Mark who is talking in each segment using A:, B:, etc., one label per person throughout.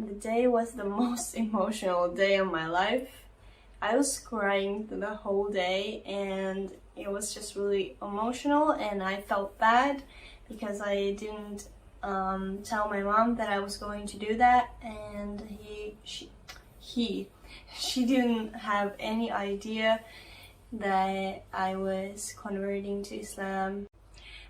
A: the day was the most emotional day of my life. I was crying the whole day and it was just really emotional, and I felt bad because I didn't tell my mom that I was going to do that, and she didn't have any idea that I was converting to Islam.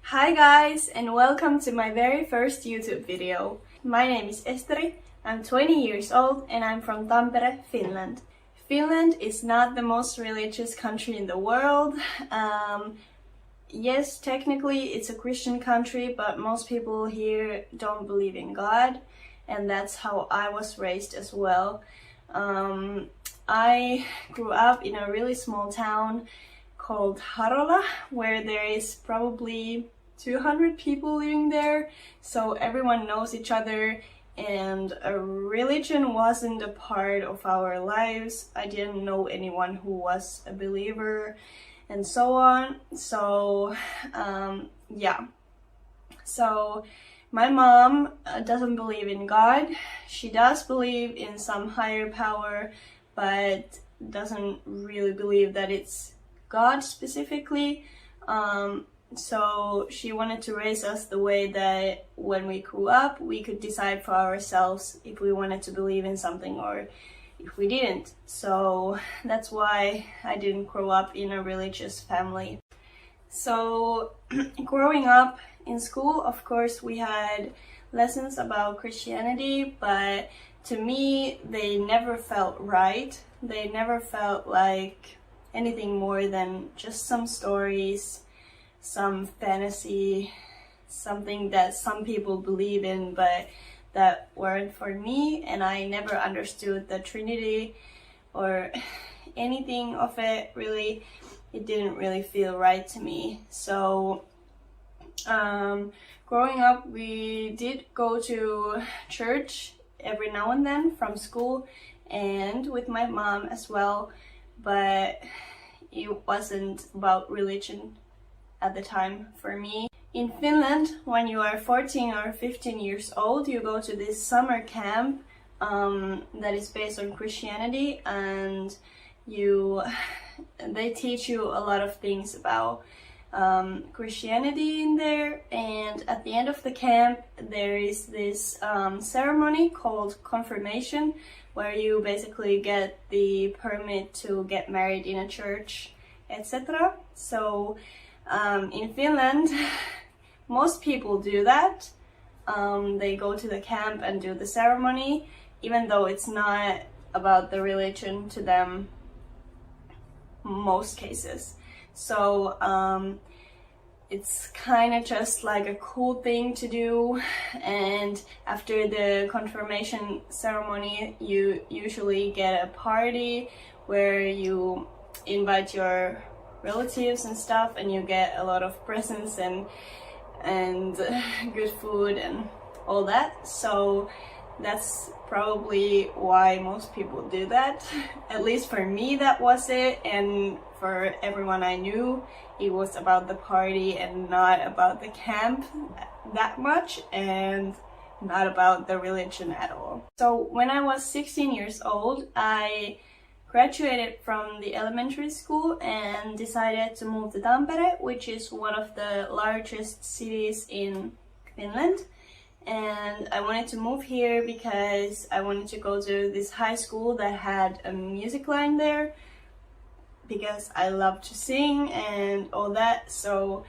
A: Hi guys, and welcome to my very first YouTube video. My name is Esteri, I'm 20 years old and I'm from Tampere, Finland. Finland is not the most religious country in the world. Yes, technically it's a Christian country, but most people here don't believe in God, and that's how I was raised as well. I grew up in a really small town called Harola, where there is probably 200 people living there, so everyone knows each other, and a religion wasn't a part of our lives. I didn't know anyone who was a believer and so on. So yeah, so my mom doesn't believe in God. She does believe in some higher power, but doesn't really believe that it's God specifically. So she wanted to raise us the way that when we grew up, we could decide for ourselves if we wanted to believe in something or if we didn't. So that's why I didn't grow up in a religious family. So growing up in school, of course, we had lessons about Christianity, but to me, they never felt right. They never felt like anything more than just some stories, some fantasy, something that some people believe in, but that weren't for me, and I never understood the Trinity or anything of it, really. It didn't really feel right to me. So growing up, we did go to church every now and then from school and with my mom as well, but it wasn't about religion at the time for me. In Finland, when you are 14 or 15 years old, you go to this summer camp that is based on Christianity, and they teach you a lot of things about Christianity in there. And at the end of the camp, there is this ceremony called confirmation, where you basically get the permit to get married in a church, etc. So in Finland, most people do that. They go to the camp and do the ceremony, even though it's not about the religion to them, most cases. So it's kind of just like a cool thing to do, and after the confirmation ceremony, you usually get a party where you invite your relatives and stuff, and you get a lot of presents and good food and all that. So that's probably why most people do that. At least for me, that was it, and for everyone I knew, it was about the party and not about the camp that much, and not about the religion at all. So when I was 16 years old, I graduated from the elementary school and decided to move to Tampere, which is one of the largest cities in Finland. And I wanted to move here because I wanted to go to this high school that had a music line there, because I love to sing and all that. So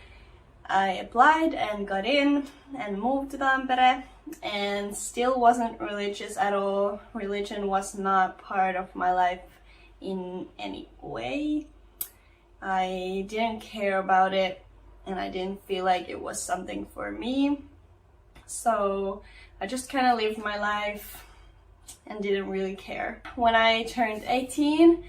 A: I applied and got in and moved to Tampere, and still wasn't religious at all. Religion was not part of my life in any way. I didn't care about it, and I didn't feel like it was something for me. So I just kind of lived my life and didn't really care. When I turned 18,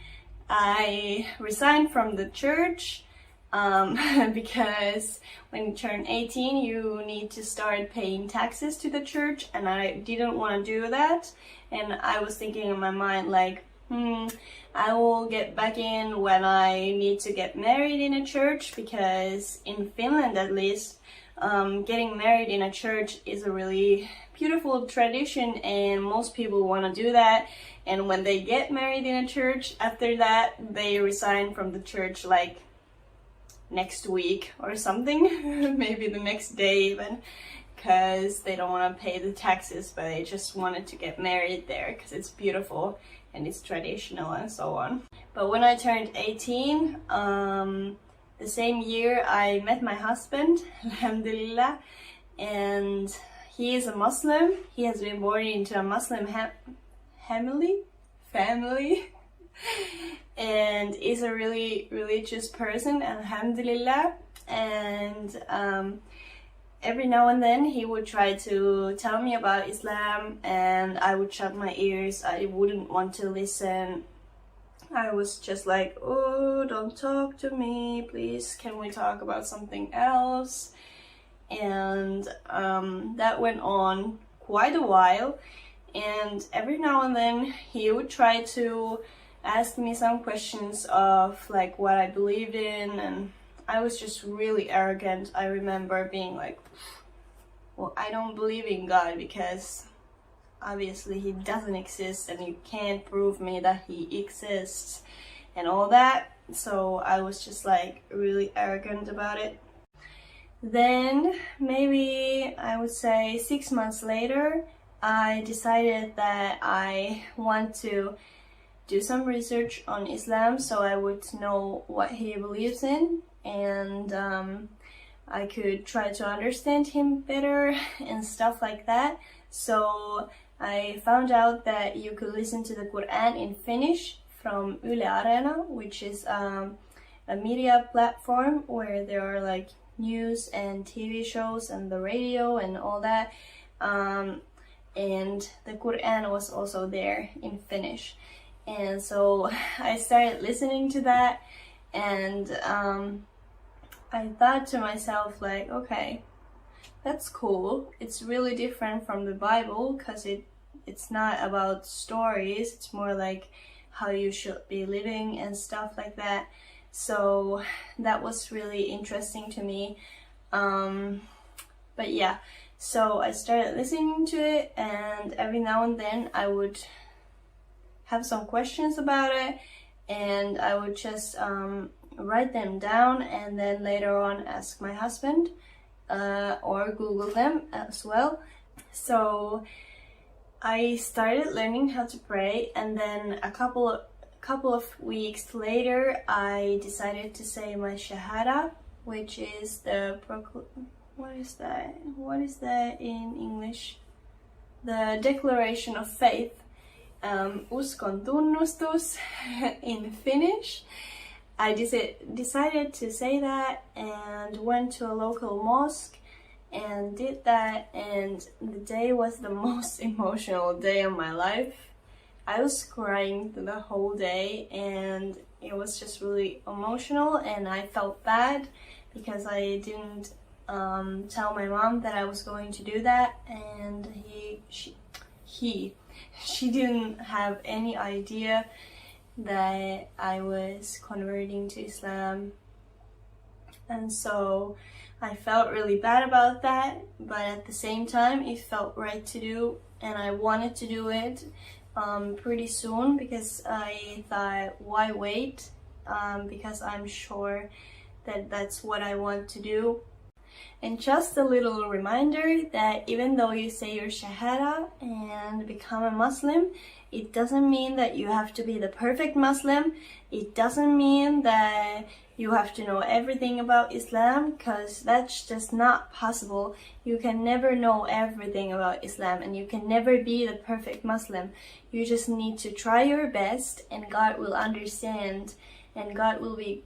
A: I resigned from the church because when you turn 18, you need to start paying taxes to the church, and I didn't want to do that. And I was thinking in my mind like, I will get back in when I need to get married in a church, because in Finland at least, getting married in a church is a really beautiful tradition, and most people want to do that. And when they get married in a church, after that they resign from the church like next week or something, maybe the next day even, because they don't want to pay the taxes, but they just wanted to get married there because it's beautiful and it's traditional and so on. But when I turned 18, the same year I met my husband, alhamdulillah, and he is a Muslim. He has been born into a Muslim family and is a really religious person, alhamdulillah. And every now and then he would try to tell me about Islam, and I would shut my ears. I wouldn't want to listen. I was just like, oh, don't talk to me, please, can we talk about something else? And that went on quite a while, and every now and then he would try to ask me some questions of like what I believed in, and I was just really arrogant. I remember being like, well, I don't believe in God because obviously he doesn't exist and you can't prove me that he exists and all that. So I was just like really arrogant about it. Then maybe I would say 6 months later, I decided that I want to do some research on Islam so I would know what he believes in, and I could try to understand him better and stuff like that. So I found out that you could listen to the Quran in Finnish from Yle Areena, which is a media platform where there are like news and TV shows and the radio and all that. And the Quran was also there in Finnish. And so I started listening to that, and I thought to myself like, okay, that's cool. It's really different from the Bible because it's not about stories, it's more like how you should be living and stuff like that. So that was really interesting to me. But yeah, so I started listening to it, and every now and then I would have some questions about it, and I would just write them down and then later on ask my husband or Google them as well. So I started learning how to pray, and then a couple of weeks later I decided to say my shahada, which is the what is that in English? The declaration of faith, uskon tunnustus in Finnish. I decided to say that and went to a local mosque and did that, and the day was the most emotional day of my life. I was crying the whole day, and it was just really emotional, and I felt bad because I didn't tell my mom that I was going to do that, and she didn't have any idea that I was converting to Islam. And so I felt really bad about that, but at the same time it felt right to do, and I wanted to do it pretty soon because I thought, why wait? Because I'm sure that that's what I want to do. And just a little reminder that even though you say your Shahada and become a Muslim, it doesn't mean that you have to be the perfect Muslim. It doesn't mean that you have to know everything about Islam, because that's just not possible. You can never know everything about Islam, and you can never be the perfect Muslim. You just need to try your best, and God will understand, and God will be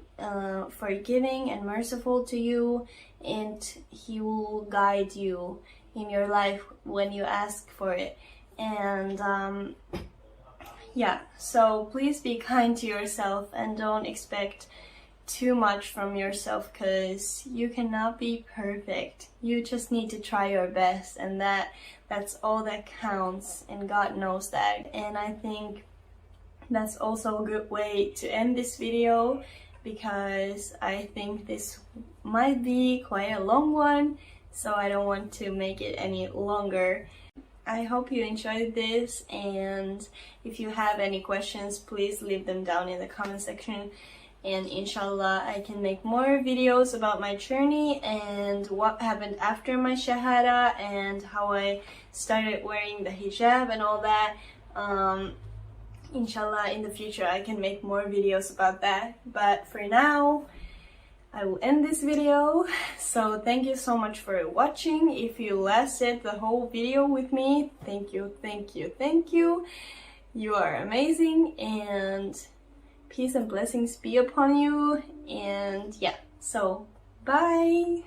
A: forgiving and merciful to you, and He will guide you in your life when you ask for it. And yeah, so please be kind to yourself and don't expect too much from yourself, because you cannot be perfect. You just need to try your best, and that's all that counts, and God knows that. And I think that's also a good way to end this video, because I think this might be quite a long one. so I don't want to make it any longer. I hope you enjoyed this, and if you have any questions, please leave them down in the comment section, and inshallah I can make more videos about my journey and what happened after my shahada and how I started wearing the hijab and all that. Inshallah in the future I can make more videos about that, but for now I will end this video. So thank you so much for watching. If you lasted the whole video with me, thank you, thank you, thank you. You are amazing, and peace and blessings be upon you. And yeah, so bye.